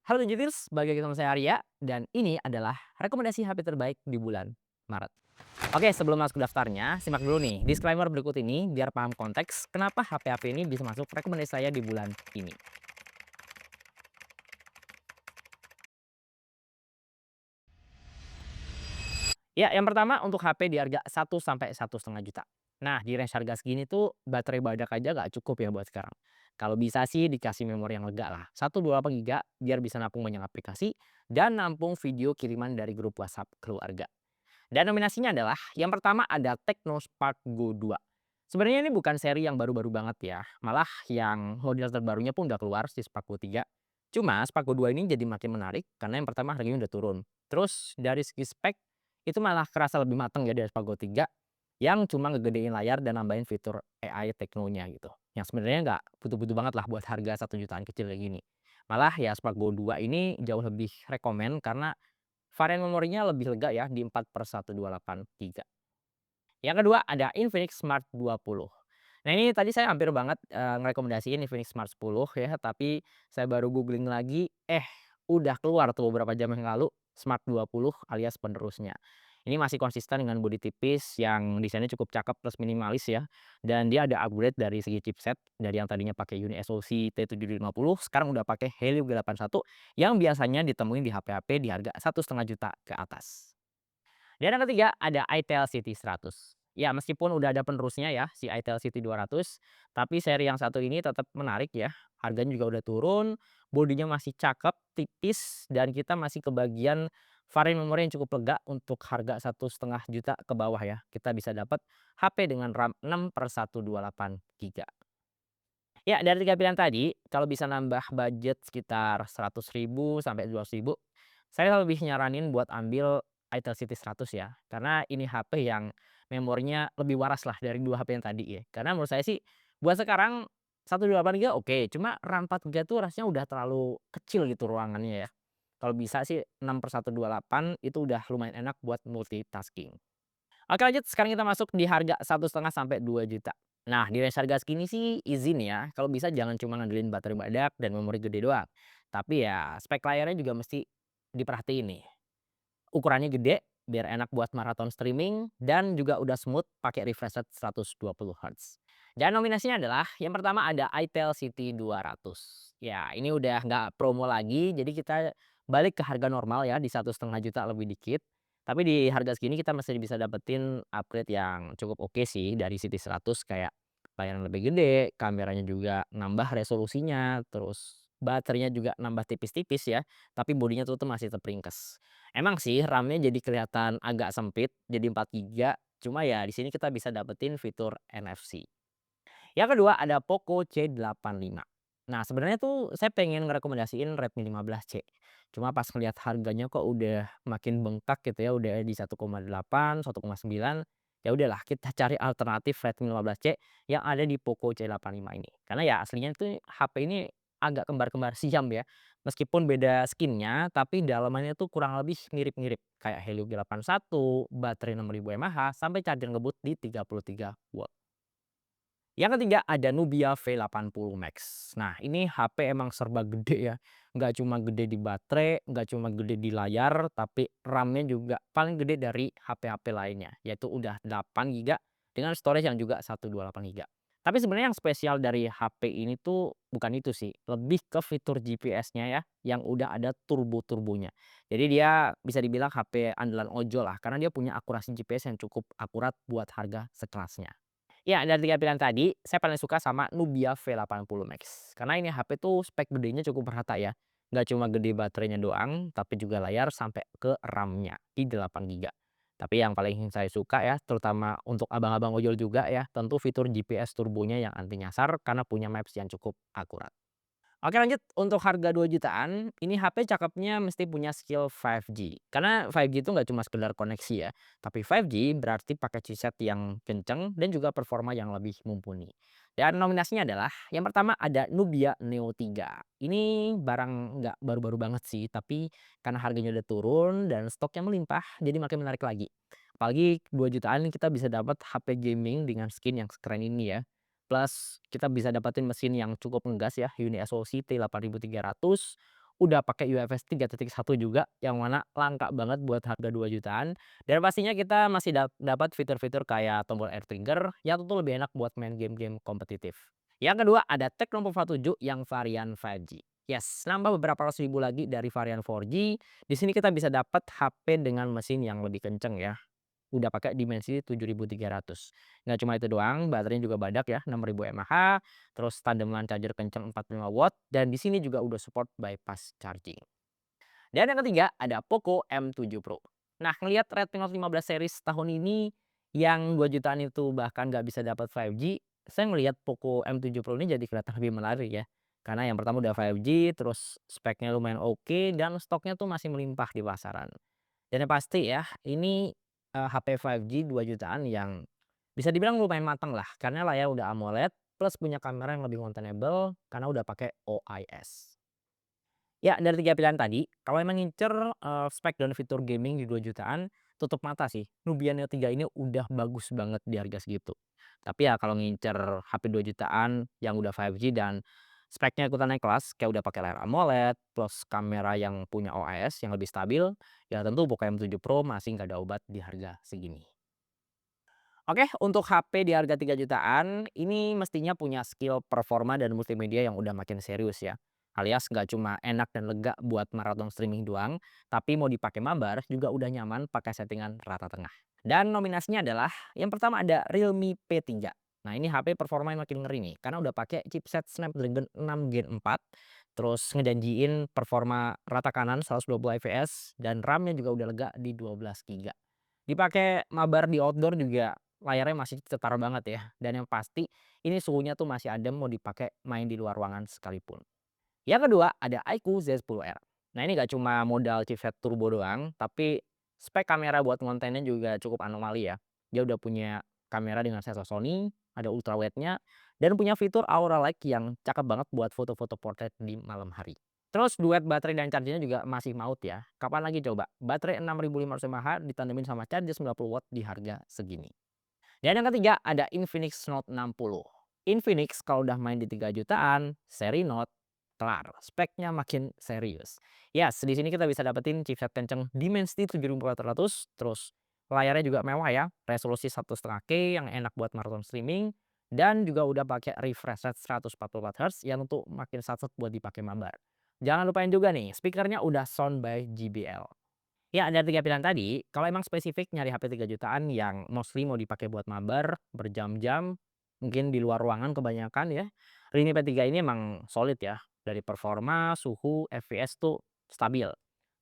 Halo Digiters, bagi teman saya Arya, dan ini adalah rekomendasi HP terbaik di bulan Maret. Oke, sebelum masuk ke daftarnya, simak dulu nih disclaimer berikut ini biar paham konteks kenapa HP-HP ini bisa masuk rekomendasi saya di bulan ini. Ya, yang pertama untuk HP di harga 1 sampai 1,5 juta. Nah, di range harga segini tuh baterai badak aja nggak cukup ya buat sekarang. Kalau bisa sih dikasih memori yang lega lah, 128 GB biar bisa nampung banyak aplikasi dan nampung video kiriman dari grup WhatsApp keluarga. Dan nominasinya adalah yang pertama ada Tecno Spark Go 2. Sebenarnya ini bukan seri yang baru-baru banget ya, malah yang model terbarunya pun udah keluar si Spark Go 3. Cuma Spark Go 2 ini jadi makin menarik karena yang pertama harganya udah turun. Terus dari segi spek itu malah kerasa lebih mateng ya dari Spark Go 3 yang cuma ngegedein layar dan nambahin fitur AI Tecno-nya gitu. Yang sebenarnya nggak butuh-butuh banget lah buat harga 1 jutaan kecil kayak gini. Malah ya Spark Go 2 ini jauh lebih rekomen karena varian memorinya lebih lega ya di 4/128 GB. Yang kedua ada Infinix Smart 20. Nah ini tadi saya hampir banget, ngerekomendasiin Infinix Smart 10 ya, tapi saya baru googling lagi, udah keluar tuh beberapa jam yang lalu Smart 20 alias penerusnya. Ini masih konsisten dengan bodi tipis yang desainnya cukup cakep plus minimalis ya, dan dia ada upgrade dari segi chipset, dari yang tadinya pakai UniSoC T750 sekarang udah pakai Helio G81 yang biasanya ditemuin di HP-HP di harga 1,5 juta ke atas. Dan yang ketiga ada itel City 100. Ya meskipun udah ada penerusnya ya si itel City 200, tapi seri yang satu ini tetap menarik ya. Harganya juga udah turun, bodinya masih cakep, tipis, dan kita masih kebagian varian memori yang cukup lega untuk harga 1,5 juta ke bawah ya. Kita bisa dapat HP dengan RAM 6/128 GB. Ya dari 3 pilihan tadi, kalau bisa nambah budget sekitar 100 ribu sampai 200 ribu, saya lebih nyaranin buat ambil itel City 100 ya. Karena ini HP yang memorinya lebih waras lah dari 2 HP yang tadi ya. Karena menurut saya sih buat sekarang 128 GB oke, cuma RAM 4 GB tuh rasanya udah terlalu kecil gitu ruangannya ya. Kalau bisa sih 6/128 itu udah lumayan enak buat multitasking. Oke lanjut, sekarang kita masuk di harga 1,5 sampai 2 juta. Nah di range harga segini sih izin ya, kalau bisa jangan cuma ngandelin baterai badak dan memori gede doang. Tapi ya spek layarnya juga mesti diperhatiin nih. Ukurannya gede, biar enak buat maraton streaming, dan juga udah smooth pakai refresh rate 120 Hz. Dan nominasinya adalah yang pertama ada itel City 200. Ya ini udah nggak promo lagi, jadi kita balik ke harga normal ya di 1,5 juta lebih dikit. Tapi di harga segini kita masih bisa dapetin upgrade yang cukup oke sih dari City 100 kayak layar yang lebih gede, kameranya juga nambah resolusinya, terus baterainya juga nambah tipis-tipis ya, tapi bodinya tuh masih tetap ringkes. Emang sih RAM-nya jadi kelihatan agak sempit, jadi 4 GB, cuma ya di sini kita bisa dapetin fitur NFC. Yang kedua ada Poco C85. Nah sebenarnya tuh saya pengen ngerekomendasiin Redmi 15C, cuma pas ngelihat harganya kok udah makin bengkak gitu ya, udah di 1,8, 1,9, ya udahlah kita cari alternatif Redmi 15C yang ada di Poco C85 ini. Karena ya aslinya tuh HP ini agak kembar-kembar siam ya, meskipun beda skin-nya, tapi dalamannya tuh kurang lebih mirip-mirip, kayak Helio G81, baterai 6000 mAh, sampai charger ngebut di 33 watt. Yang ketiga ada Nubia V80 Max. Nah ini HP emang serba gede ya, nggak cuma gede di baterai, nggak cuma gede di layar, tapi RAM-nya juga paling gede dari HP-HP lainnya, yaitu udah 8 GB dengan storage yang juga 128 GB. Tapi sebenarnya yang spesial dari HP ini tuh bukan itu sih, lebih ke fitur GPS-nya ya, yang udah ada turbo-turbonya. Jadi dia bisa dibilang HP andalan ojol lah, karena dia punya akurasi GPS yang cukup akurat buat harga sekelasnya. Ya, dari 3 pilihan tadi, saya paling suka sama Nubia V80 Max. Karena ini HP tuh spek gedenya cukup merata ya. Nggak cuma gede baterainya doang, tapi juga layar sampai ke RAM-nya di 8 GB. Tapi yang paling saya suka ya, terutama untuk abang-abang ojol juga ya, tentu fitur GPS turbonya yang anti nyasar karena punya maps yang cukup akurat. Oke lanjut, untuk harga 2 jutaan, ini HP cakepnya mesti punya skill 5G. Karena 5G itu nggak cuma sekedar koneksi ya, tapi 5G berarti pakai chipset yang kenceng dan juga performa yang lebih mumpuni. Dan nominasinya adalah, yang pertama ada Nubia Neo 3. Ini barang nggak baru-baru banget sih, tapi karena harganya udah turun dan stoknya melimpah, jadi makin menarik lagi. Apalagi 2 jutaan kita bisa dapat HP gaming dengan skin yang sekeren ini ya. Plus kita bisa dapatin mesin yang cukup ngegas ya, Uni SoC T8300, udah pakai UFS 3.1 juga, yang mana langka banget buat harga 2 jutaan. Dan pastinya kita masih dapat fitur-fitur kayak tombol air trigger yang tentu lebih enak buat main game-game kompetitif. Yang kedua ada Tecno Pova 7 yang varian 5G. Yes, nambah beberapa ratus ribu lagi dari varian 4G. Di sini kita bisa dapat HP dengan mesin yang lebih kenceng ya. Udah pakai dimensity 7.300. Nggak cuma itu doang, baterainya juga badak ya, 6.000 mAh, terus tandeman charger kenceng 45 watt, dan di sini juga udah support bypass charging. Dan yang ketiga ada Poco M7 Pro. Nah, ngelihat Redmi Note 15 series tahun ini yang 2 jutaan itu bahkan nggak bisa dapat 5G, saya ngelihat Poco M7 Pro ini jadi kelihatan lebih menarik ya. Karena yang pertama udah 5G, terus speknya lumayan oke, dan stoknya tuh masih melimpah di pasaran. Dan yang pasti ya, ini, HP 5G 2 jutaan yang bisa dibilang lumayan matang lah, karena layar udah AMOLED, plus punya kamera yang lebih konvensional karena udah pakai OIS. Ya, dari 3 pilihan tadi, kalau emang ngincer, spek dan fitur gaming di 2 jutaan, tutup mata sih. Nubia Neo 3 ini udah bagus banget di harga segitu. Tapi ya kalau ngincer HP 2 jutaan yang udah 5G dan speknya ikutan naik kelas, kayak udah pakai layar AMOLED, plus kamera yang punya OIS yang lebih stabil, ya tentu Poco M7 Pro masih nggak ada obat di harga segini. Oke, untuk HP di harga 3 jutaan, ini mestinya punya skill performa dan multimedia yang udah makin serius ya. Alias nggak cuma enak dan lega buat maraton streaming doang, tapi mau dipakai mabar juga udah nyaman pakai settingan rata tengah. Dan nominasinya adalah yang pertama ada Realme P3. Nah, ini HP performa yang makin ngeri nih, karena udah pakai chipset Snapdragon 6 Gen 4, terus ngejanjiin performa rata kanan 120 fps, dan RAM-nya juga udah lega di 12 GB. Dipakai mabar di outdoor juga layarnya masih cetar banget ya, dan yang pasti ini suhunya tuh masih adem mau dipakai main di luar ruangan sekalipun. Yang kedua ada iQOO Z10R. Nah, ini gak cuma modal chipset turbo doang, tapi spek kamera buat kontennya juga cukup anomali ya. Dia udah punya kamera dengan sensor Sony, ada ultrawide-nya, dan punya fitur Aura Light yang cakep banget buat foto-foto portrait di malam hari. Terus duet baterai dan chargernya juga masih maut ya. Kapan lagi coba? Baterai 6.500 mAh ditandemin sama charger 90 watt di harga segini. Dan yang ketiga ada Infinix Note 60. Infinix kalau udah main di 3 jutaan, seri Note kelar, speknya makin serius. Yes, di sini kita bisa dapetin chipset kenceng Dimensity 7400, terus layarnya juga mewah ya, resolusi 1,5K yang enak buat maraton streaming, dan juga udah pakai refresh rate 144 Hz yang untuk makin satset buat dipakai mabar. Jangan lupain juga nih, speakernya udah sound by JBL. Ya, ada 3 pilihan tadi, kalau emang spesifik nyari HP 3 jutaan yang mostly mau dipakai buat mabar berjam-jam, mungkin di luar ruangan kebanyakan ya, Realme P3 ini emang solid ya, dari performa, suhu, FPS tuh stabil.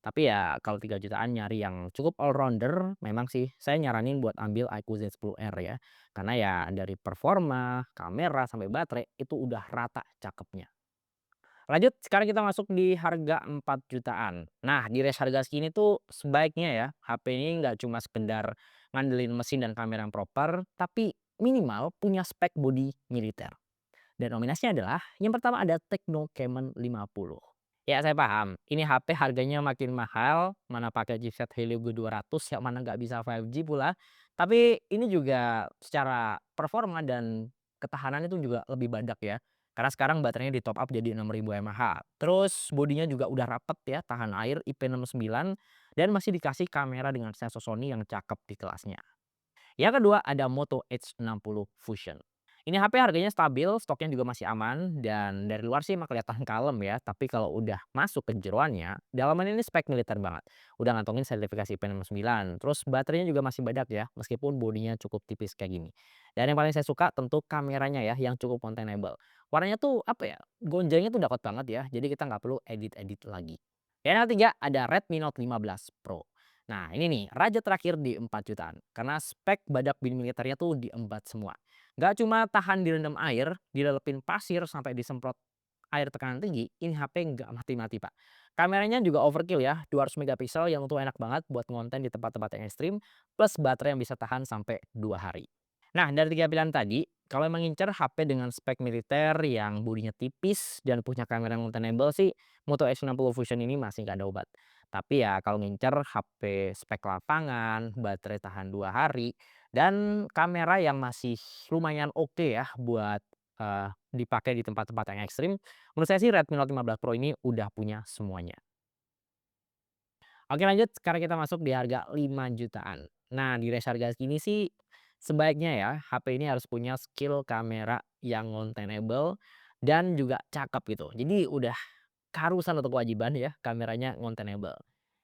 Tapi ya kalau 3 jutaan nyari yang cukup all rounder, memang sih saya nyaranin buat ambil iQOO Z10R ya. Karena ya dari performa, kamera, sampai baterai itu udah rata cakepnya. Lanjut, sekarang kita masuk di harga 4 jutaan. Nah, di range harga segini tuh sebaiknya ya, HP ini nggak cuma sekedar ngandelin mesin dan kamera yang proper, tapi minimal punya spek bodi militer. Dan nominasinya adalah yang pertama ada Tecno Camon 50. Ya, saya paham, ini HP harganya makin mahal, mana pakai chipset Helio G200 yang mana nggak bisa 5G pula. Tapi ini juga secara performa dan ketahanan itu juga lebih badak ya. Karena sekarang baterainya di top up jadi 6.000 mAh. Terus bodinya juga udah rapet ya, tahan air IP69, dan masih dikasih kamera dengan sensor Sony yang cakep di kelasnya. Yang kedua ada Moto H60 Fusion. Ini HP harganya stabil, stoknya juga masih aman, dan dari luar sih emang kelihatan kalem ya, tapi kalau udah masuk ke jeroannya, dalamannya ini spek militer banget. Udah ngantongin sertifikasi IP69, terus baterainya juga masih badak ya, meskipun bodinya cukup tipis kayak gini. Dan yang paling saya suka tentu kameranya ya, yang cukup containable. Warnanya tuh apa ya, gonjangnya tuh dapat banget ya, jadi kita nggak perlu edit-edit lagi. Dan yang ketiga ada Redmi Note 15 Pro. Nah, ini nih raja terakhir di 4 jutaan, karena spek badak bin militernya tuh diembat semua. Nggak cuma tahan direndam air, dilelepin pasir sampai disemprot air tekanan tinggi, ini HP nggak mati-mati, Pak. Kameranya juga overkill ya, 200 megapiksel yang tentu enak banget buat ngonten di tempat-tempat yang ekstrim, plus baterai yang bisa tahan sampai 2 hari. Nah, dari 3 pilihan tadi, kalau emang ngincer HP dengan spek militer yang bodinya tipis dan punya kamera yang maintainable sih, Moto X60 Fusion ini masih nggak ada obat. Tapi ya kalau ngincer HP spek lapangan, baterai tahan 2 hari, dan kamera yang masih lumayan oke ya buat, dipakai di tempat-tempat yang ekstrim, menurut saya sih Redmi Note 15 Pro ini udah punya semuanya. Oke lanjut, sekarang kita masuk di harga 5 jutaan. Nah, di range harga segini sih sebaiknya ya HP ini harus punya skill kamera yang ngontenable dan juga cakep gitu. Jadi udah keharusan atau kewajiban ya kameranya ngontenable.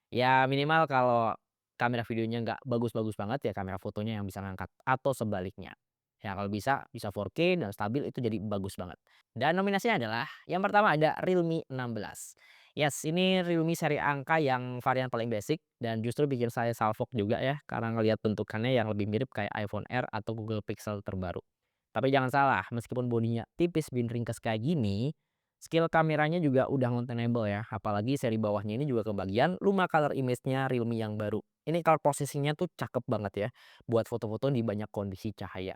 Ya minimal kalau kamera videonya nggak bagus-bagus banget ya kamera fotonya yang bisa ngangkat atau sebaliknya. Ya kalau bisa 4K dan stabil itu jadi bagus banget. Dan nominasinya adalah yang pertama ada Realme 16. Yes, ini Realme seri angka yang varian paling basic dan justru bikin saya salfok juga ya karena ngelihat bentukannya yang lebih mirip kayak iPhone Air atau Google Pixel terbaru. Tapi jangan salah, meskipun bodinya tipis bin ringkes kayak gini, skill kameranya juga udah ngontenable ya, apalagi seri bawahnya ini juga kebagian Luma color image-nya Realme yang baru. Ini color processing-nya tuh cakep banget ya, buat foto-foto di banyak kondisi cahaya.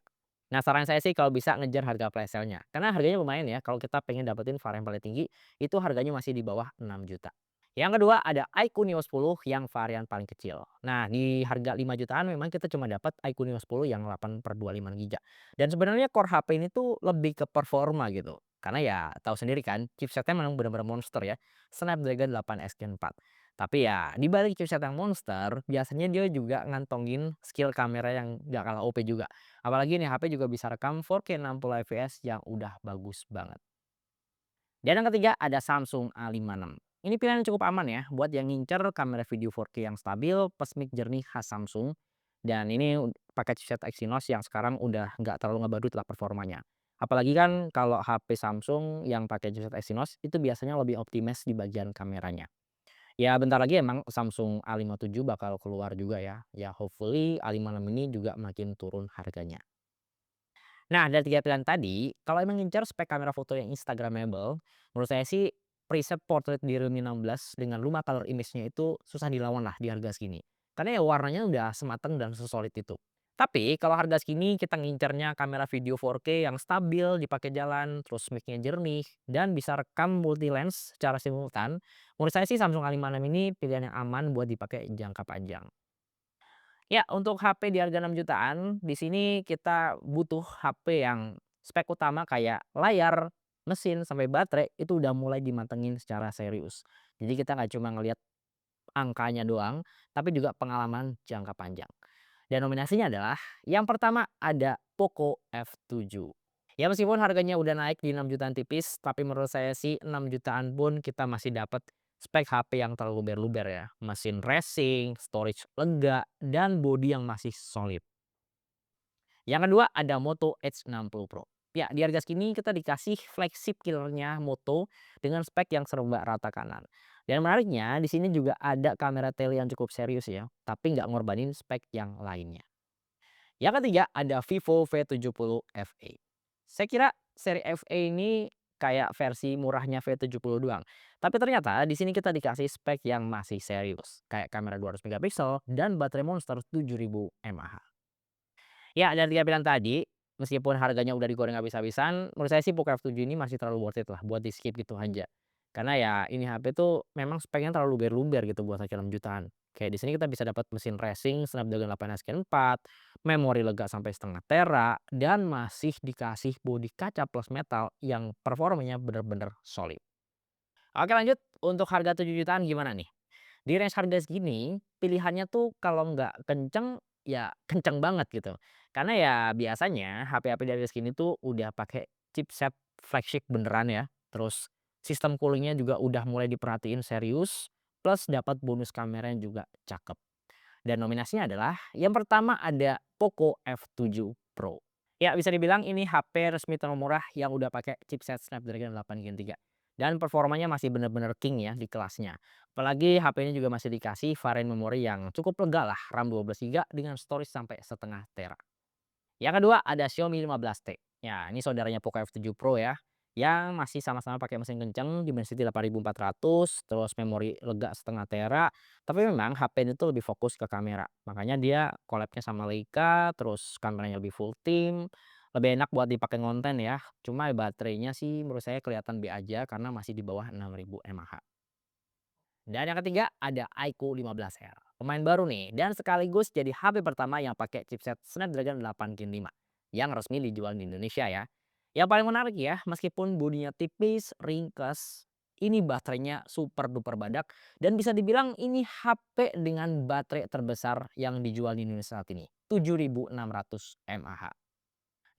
Nah saran saya sih kalau bisa ngejar harga flash sale-nya, karena harganya lumayan ya, kalau kita pengen dapetin varian paling tinggi, itu harganya masih di bawah 6 juta. Yang kedua ada iQOO Neo 10 yang varian paling kecil. Nah di harga 5 jutaan memang kita cuma dapat iQOO Neo 10 yang 8/25 GB. Dan sebenarnya core HP ini tuh lebih ke performa gitu. Karena ya tahu sendiri kan chipsetnya memang benar-benar monster ya. Snapdragon 8 X Gen 4. Tapi ya di balik chipset yang monster, biasanya dia juga ngantongin skill kamera yang gak kalah OP juga. Apalagi nih HP juga bisa rekam 4K 60 fps yang udah bagus banget. Dan yang ketiga ada Samsung A56. Ini pilihan yang cukup aman ya buat yang ngincer kamera video 4K yang stabil plus mic jernih khas Samsung. Dan ini pakai chipset Exynos yang sekarang udah nggak terlalu ngebadut lah performanya. Apalagi kan kalau HP Samsung yang pakai chipset Exynos itu biasanya lebih optimis di bagian kameranya. Ya bentar lagi emang Samsung A57 bakal keluar juga ya. Ya hopefully A56 ini juga makin turun harganya. Nah, dari 3 pilihan tadi, kalau emang ngincer spek kamera foto yang instagramable, menurut saya sih preset portrait di Realme 16 dengan Luma color image-nya itu susah dilawan lah di harga segini. Karena ya warnanya udah semateng dan sesolid itu. Tapi kalau harga segini kita ngincernya kamera video 4K yang stabil dipakai jalan, terus mic-nya jernih, dan bisa rekam multi lens secara simultan, menurut saya sih Samsung A56 ini pilihan yang aman buat dipakai jangka panjang. Ya, untuk HP di harga 6 jutaan, di sini kita butuh HP yang spek utama kayak layar, mesin, sampai baterai itu udah mulai dimantengin secara serius. Jadi kita nggak cuma ngelihat angkanya doang, tapi juga pengalaman jangka panjang. Dan nominasinya adalah yang pertama ada Poco F7. Ya meskipun harganya udah naik di 6 jutaan tipis, tapi menurut saya sih 6 jutaan pun kita masih dapat spek HP yang terlalu luber-luber ya. Mesin racing, storage lega, dan bodi yang masih solid. Yang kedua ada Moto H60 Pro. Ya, di harga segini kita dikasih flagship killernya Moto dengan spek yang serba rata kanan. Dan menariknya di sini juga ada kamera tele yang cukup serius ya, tapi nggak ngorbanin spek yang lainnya. Yang ketiga ada Vivo V70 FE. Saya kira seri FE ini kayak versi murahnya V70 doang. Tapi ternyata di sini kita dikasih spek yang masih serius. Kayak kamera 200 megapiksel dan baterai monster 7000 mAh. Ya, dari 3 pilihan tadi, meskipun harganya udah digoreng habis-habisan, menurut saya sih Poco F7 ini masih terlalu worth it lah buat di-skip gitu aja. Karena ya ini HP tuh memang speknya terlalu luber-luber gitu buat harga 6 jutaan. Kayak di sini kita bisa dapat mesin racing Snapdragon 8 Gen 4, memori lega sampai setengah tera, dan masih dikasih bodi kaca plus metal yang performanya bener-bener solid. Oke lanjut, untuk harga 7 jutaan gimana nih? Di range harga segini, pilihannya tuh kalau nggak kenceng, ya kenceng banget gitu. Karena ya biasanya HP-HP di harga segini tuh udah pakai chipset flagship beneran ya. Terus sistem coolingnya juga udah mulai diperhatiin serius, plus dapat bonus kamera yang juga cakep. Dan nominasinya adalah yang pertama ada Poco F7 Pro. Ya bisa dibilang ini HP resmi termurah yang udah pakai chipset Snapdragon 8 Gen 3. Dan performanya masih bener-bener king ya di kelasnya. Apalagi HP ini juga masih dikasih varian memori yang cukup lega lah, RAM 12 GB dengan storage sampai setengah tera. Yang kedua ada Xiaomi 15T. Ya, ini saudaranya Poco F7 Pro ya, yang masih sama-sama pakai mesin kenceng Dimensity 8400, terus memori lega setengah tera. Tapi memang HP ini tuh lebih fokus ke kamera. Makanya dia collab-nya sama Leica, terus kameranya lebih full team, lebih enak buat dipakai ngonten ya. Cuma baterainya sih menurut saya kelihatan B aja karena masih di bawah 6000 mAh. Dan yang ketiga ada iQOO 15R. Pemain baru nih dan sekaligus jadi HP pertama yang pakai chipset Snapdragon 8 Gen 5 yang resmi dijual di Indonesia ya. Yang paling menarik ya, meskipun bodinya tipis, ringkas, ini baterainya super duper badak dan bisa dibilang ini HP dengan baterai terbesar yang dijual di Indonesia saat ini, 7.600 mAh.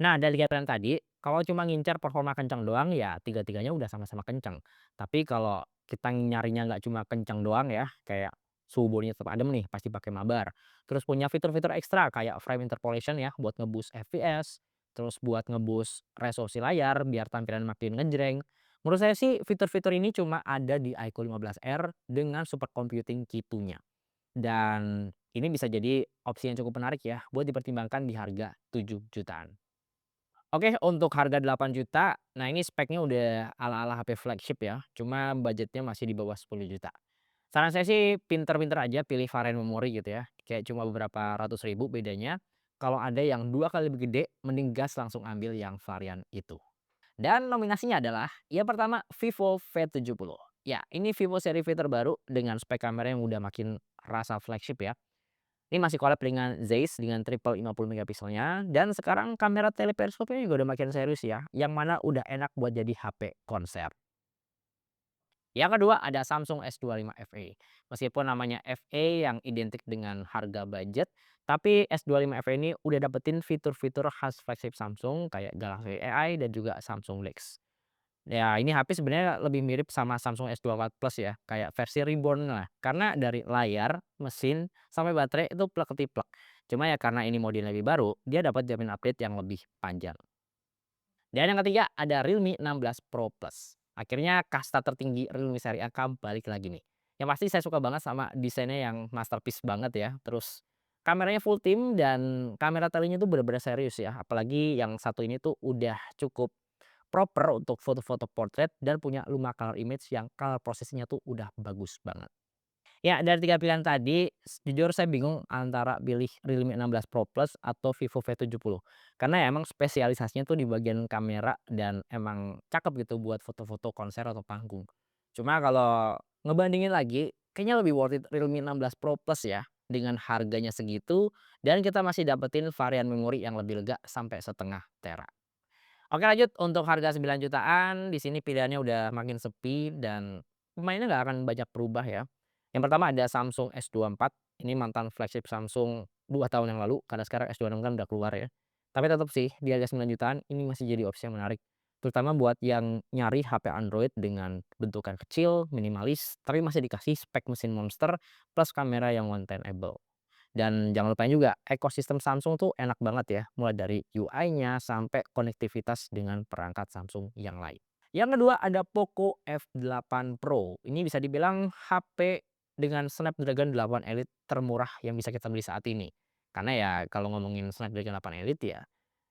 Nah, dari kegiatan tadi, kalau cuma ngincar performa kencang doang ya tiga-tiganya udah sama-sama kencang. Tapi kalau kita nyarinya nggak cuma kencang doang ya, kayak suhu bodinya tetap adem nih, pasti pakai mabar. Terus punya fitur-fitur ekstra kayak frame interpolation ya buat nge-boost FPS, terus buat nge-boost resolusi layar biar tampilan makin ngejreng. Menurut saya sih fitur-fitur ini cuma ada di iQOO 15R dengan super computing Q2-nya. Dan ini bisa jadi opsi yang cukup menarik ya buat dipertimbangkan di harga 7 jutaan. Oke, untuk harga 8 juta, nah ini speknya udah ala-ala HP flagship ya, cuma budgetnya masih di bawah 10 juta. Saran saya sih pinter-pinter aja pilih varian memori gitu ya, kayak cuma beberapa ratus ribu bedanya. Kalau ada yang 2 kali lebih gede, mending gas langsung ambil yang varian itu. Dan nominasinya adalah yang pertama Vivo V70. Ya, ini Vivo seri V terbaru dengan spek kamera yang udah makin rasa flagship ya. Ini masih collab dengan Zeiss dengan triple 50 megapikselnya dan sekarang kamera teleperiskopnya juga udah makin serius ya, yang mana udah enak buat jadi HP konser. Yang kedua ada Samsung S25 FE. Meskipun namanya FE yang identik dengan harga budget, tapi S25 FE ini udah dapetin fitur-fitur khas flagship Samsung kayak Galaxy AI dan juga Samsung Lex. Ya, ini HP sebenarnya lebih mirip sama Samsung S24 Plus ya, kayak versi reborn lah. Karena dari layar, mesin, sampai baterai itu plek-ketiplek. Cuma ya karena ini modelnya lebih baru, dia dapat jamin update yang lebih panjang. Dan yang ketiga ada Realme 16 Pro Plus. Akhirnya kasta tertinggi Realme seri A balik lagi nih. Yang pasti saya suka banget sama desainnya yang masterpiece banget ya. Terus kameranya full tim dan kamera telenya tuh bener-bener serius ya. Apalagi yang satu ini tuh udah cukup proper untuk foto-foto portrait dan punya Luma Color Image yang color prosesnya tuh udah bagus banget. Ya, dari 3 pilihan tadi, jujur saya bingung antara pilih Realme 16 Pro Plus atau Vivo V70. Karena ya emang spesialisasinya tuh di bagian kamera dan emang cakep gitu buat foto-foto konser atau panggung. Cuma kalau ngebandingin lagi, kayaknya lebih worth it Realme 16 Pro Plus ya, dengan harganya segitu dan kita masih dapetin varian memori yang lebih lega sampai 1,5 tera. Oke lanjut, untuk harga 9 jutaan di sini pilihannya udah makin sepi dan pemainnya nggak akan banyak berubah ya. Yang pertama ada Samsung S24, ini mantan flagship Samsung 2 tahun yang lalu, karena sekarang S26 kan udah keluar ya. Tapi tetap sih di harga 9 jutaan ini masih jadi opsi yang menarik. Terutama buat yang nyari HP Android dengan bentukan kecil, minimalis, tapi masih dikasih spek mesin monster plus kamera yang one time able. Dan jangan lupain juga ekosistem Samsung tuh enak banget ya, mulai dari UI-nya sampai konektivitas dengan perangkat Samsung yang lain. Yang kedua ada Poco F8 Pro. Ini bisa dibilang HP dengan Snapdragon 8 Elite termurah yang bisa kita beli saat ini. Karena ya kalau ngomongin Snapdragon 8 Elite ya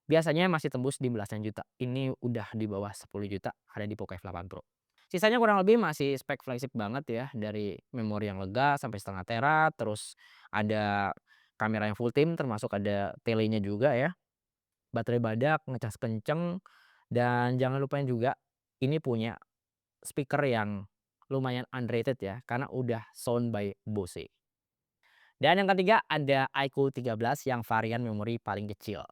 biasanya masih tembus di belasan juta. Ini udah di bawah 10 juta ada di Poco F8 Pro. Sisanya kurang lebih masih spek flagship banget ya, dari memori yang lega sampai 1,5 tera, terus ada kamera yang full tim termasuk ada telenya juga ya, baterai badak, ngecas kenceng, dan jangan lupain juga ini punya speaker yang lumayan underrated ya, karena udah sound by Bose. Dan yang ketiga ada iQOO 13 yang varian memori paling kecil.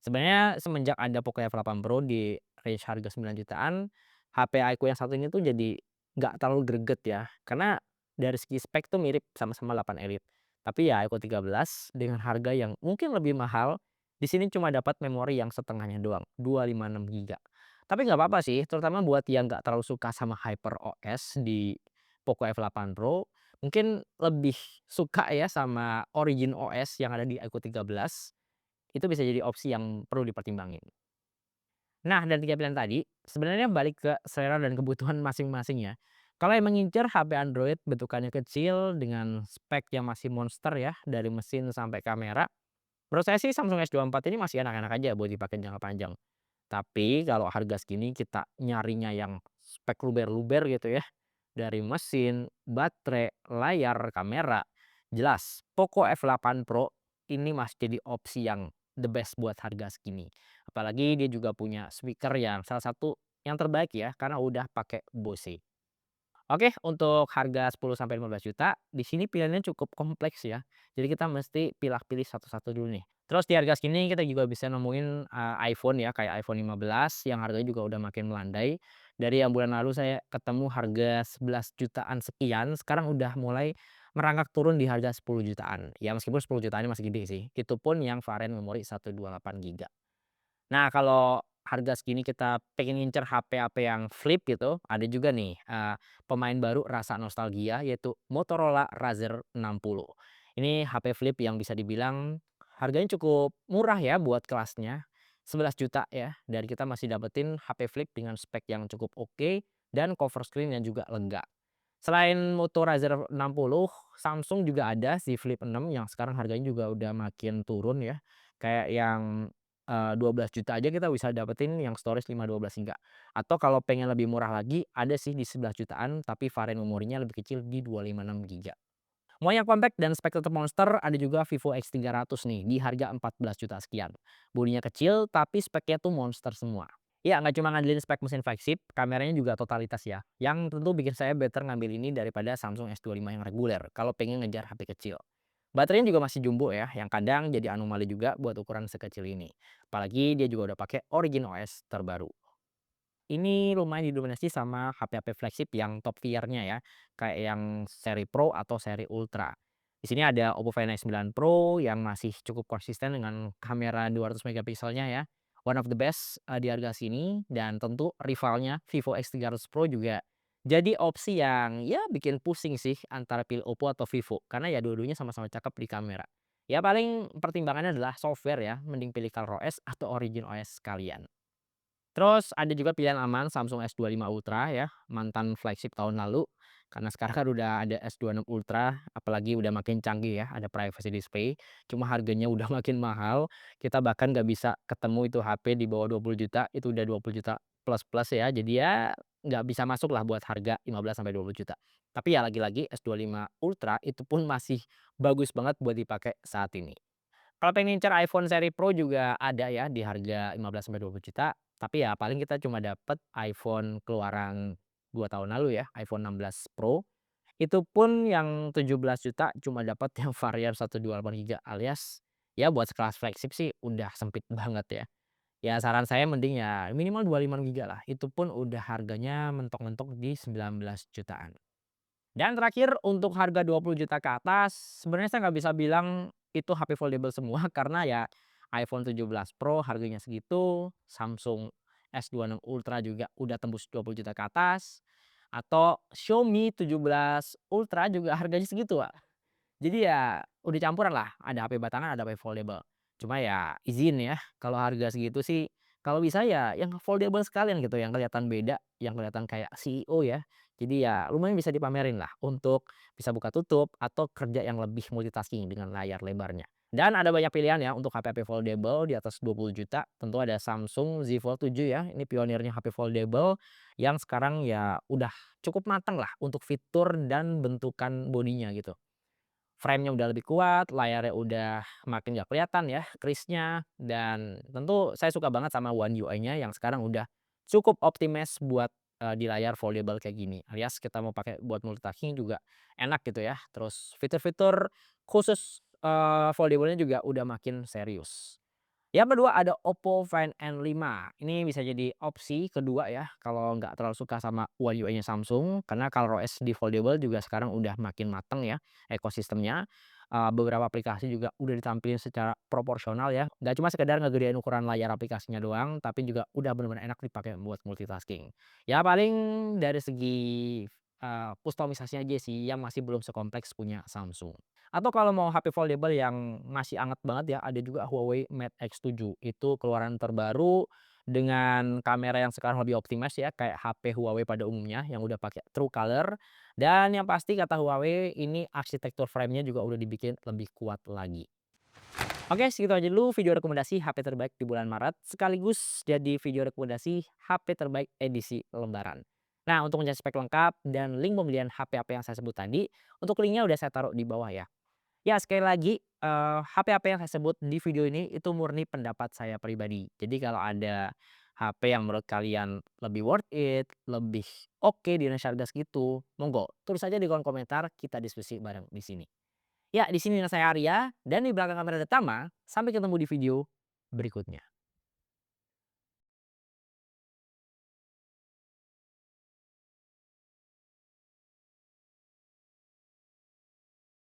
Sebenarnya semenjak ada Poco F8 Pro di range harga 9 jutaan, HP iQOO yang satu ini tuh jadi nggak terlalu greget ya. Karena dari segi spek tuh mirip sama-sama 8 Elite. Tapi ya iQOO 13 dengan harga yang mungkin lebih mahal, di sini cuma dapat memori yang setengahnya doang, 256 giga. Tapi nggak apa-apa sih, terutama buat yang nggak terlalu suka sama HyperOS di Poco F8 Pro, mungkin lebih suka ya sama Origin OS yang ada di iQOO 13, itu bisa jadi opsi yang perlu dipertimbangin. Nah, dari 3 pilihan tadi, sebenarnya balik ke selera dan kebutuhan masing-masing ya. Kalau emang ngincer HP Android bentukannya kecil dengan spek yang masih monster ya, dari mesin sampai kamera, menurut saya sih Samsung S24 ini masih enak-enak aja buat dipakai jangka panjang. Tapi kalau harga segini kita nyarinya yang spek luber-luber gitu ya, dari mesin, baterai, layar, kamera, jelas Poco F8 Pro ini masih jadi opsi yang the best buat harga segini. Apalagi dia juga punya speaker yang salah satu yang terbaik ya, karena udah pakai Bose. Oke, untuk harga 10 sampai 15 juta, di sini pilihannya cukup kompleks ya. Jadi kita mesti pilih-pilih satu-satu dulu nih. Terus di harga segini kita juga bisa nemuin, iPhone ya, kayak iPhone 15 yang harganya juga udah makin melandai. Dari yang bulan lalu saya ketemu harga 11 jutaan sekian, sekarang udah mulai merangkak turun di harga 10 jutaan. Ya meskipun 10 jutaan masih gede sih, itu pun yang varian memori 128 giga. Nah, kalau harga segini kita pengen ngincer HP-HP yang flip gitu, ada juga nih, pemain baru rasa nostalgia yaitu Motorola Razr 60. Ini HP flip yang bisa dibilang harganya cukup murah ya buat kelasnya, 11 juta ya, dan kita masih dapetin HP flip dengan spek yang cukup oke dan cover screen yang juga lega. Selain Moto Razr 60, Samsung juga ada si Flip 6 yang sekarang harganya juga udah makin turun ya. Kayak yang, 12 juta aja kita bisa dapetin yang storage 512 giga. Atau kalau pengen lebih murah lagi, ada sih di 11 jutaan tapi varian memorinya lebih kecil di 256 giga. Mau yang compact dan spek tetap monster, ada juga Vivo X300 nih di harga 14 juta sekian. Bodinya kecil tapi speknya tuh monster semua. Ya nggak cuma ngandelin spek mesin flagship, kameranya juga totalitas ya. Yang tentu bikin saya better ngambil ini daripada Samsung S25 yang reguler kalau pengen ngejar HP kecil. Baterainya juga masih jumbo ya, yang kadang jadi anomali juga buat ukuran sekecil ini. Apalagi dia juga udah pakai Origin OS terbaru. Ini lumayan didominasi sama HP-HP flagship yang top tier-nya ya, kayak yang seri Pro atau seri Ultra. Di sini ada Oppo Find X9 Pro yang masih cukup konsisten dengan kamera 200 megapikselnya ya. One of the best, di harga sini dan tentu rivalnya Vivo X300 Pro juga jadi opsi yang ya bikin pusing sih antara pilih Oppo atau Vivo, karena ya dua-duanya sama-sama cakep di kamera. Ya paling pertimbangannya adalah software ya, mending pilih ColorOS atau Origin OS sekalian. Terus ada juga pilihan aman Samsung S25 Ultra ya, mantan flagship tahun lalu. Karena sekarang kan udah ada S26 Ultra, apalagi udah makin canggih ya, ada privacy display. Cuma harganya udah makin mahal, kita bahkan nggak bisa ketemu itu HP di bawah 20 juta, itu udah 20 juta plus-plus ya. Jadi ya nggak bisa masuk lah buat harga 15 sampai 20 juta. Tapi ya lagi-lagi S25 Ultra itu pun masih bagus banget buat dipakai saat ini. Kalau pengen ngincer iPhone seri Pro juga ada ya di harga 15 sampai 20 juta, tapi ya paling kita cuma dapet iPhone keluaran 2 tahun lalu ya, iPhone 16 Pro. Itu pun yang 17 juta cuma dapat yang varian 128 giga alias ya buat sekelas flagship sih udah sempit banget ya. Ya saran saya mending ya minimal 25 giga lah, itu pun udah harganya mentok-mentok di 19 jutaan. Dan terakhir untuk harga 20 juta ke atas, sebenarnya saya nggak bisa bilang itu HP foldable semua karena ya iPhone 17 Pro harganya segitu, Samsung S26 Ultra juga udah tembus 20 juta ke atas, atau Xiaomi 17 Ultra juga harganya segitu, Kak. Jadi ya udah campuran lah, ada HP batangan, ada HP foldable. Cuma ya izin ya, kalau harga segitu sih, kalau bisa ya yang foldable sekalian gitu, yang kelihatan beda, yang kelihatan kayak CEO ya. Jadi ya lumayan bisa dipamerin lah untuk bisa buka tutup atau kerja yang lebih multitasking dengan layar lebarnya. Dan ada banyak pilihan ya untuk HP-HP foldable di atas 20 juta. Tentu ada Samsung Z Fold 7 ya, ini pionirnya HP foldable yang sekarang ya udah cukup matang lah untuk fitur dan bentukan bodinya gitu. Frame-nya udah lebih kuat, layarnya udah makin nggak kelihatan ya crease-nya, dan tentu saya suka banget sama One UI-nya yang sekarang udah cukup optimize buat, di layar foldable kayak gini. Alias kita mau pakai buat multitasking juga enak gitu ya. Terus fitur-fitur khusus, foldable-nya juga udah makin serius. Yang kedua ada Oppo Find N5. Ini bisa jadi opsi kedua ya, kalau nggak terlalu suka sama One UI-nya Samsung, karena ColorOS di foldable juga sekarang udah makin mateng ya ekosistemnya. Beberapa aplikasi juga udah ditampilin secara proporsional ya, nggak cuma sekedar ngegedein ukuran layar aplikasinya doang, tapi juga udah bener-bener enak dipakai buat multitasking. Ya paling dari segi, kustomisasinya aja sih yang masih belum sekompleks punya Samsung. Atau kalau mau HP foldable yang masih anget banget ya, ada juga Huawei Mate X7. Itu keluaran terbaru dengan kamera yang sekarang lebih optimize ya, kayak HP Huawei pada umumnya yang udah pakai True Color. Dan yang pasti kata Huawei ini arsitektur frame-nya juga udah dibikin lebih kuat lagi. Oke, segitu aja dulu video rekomendasi HP terbaik di bulan Maret, sekaligus jadi video rekomendasi HP terbaik edisi Lebaran. Nah, untuk menjadi spek lengkap dan link pembelian HP-HP yang saya sebut tadi, untuk linknya udah saya taruh di bawah ya. Ya sekali lagi, HP-HP yang saya sebut di video ini itu murni pendapat saya pribadi. Jadi kalau ada HP yang menurut kalian lebih worth it, lebih oke di range harga segitu, monggo tulis aja di kolom komentar, kita diskusi bareng di sini. Ya, di sini saya Arya dan di belakang kamera ada Tama. Sampai ketemu di video berikutnya.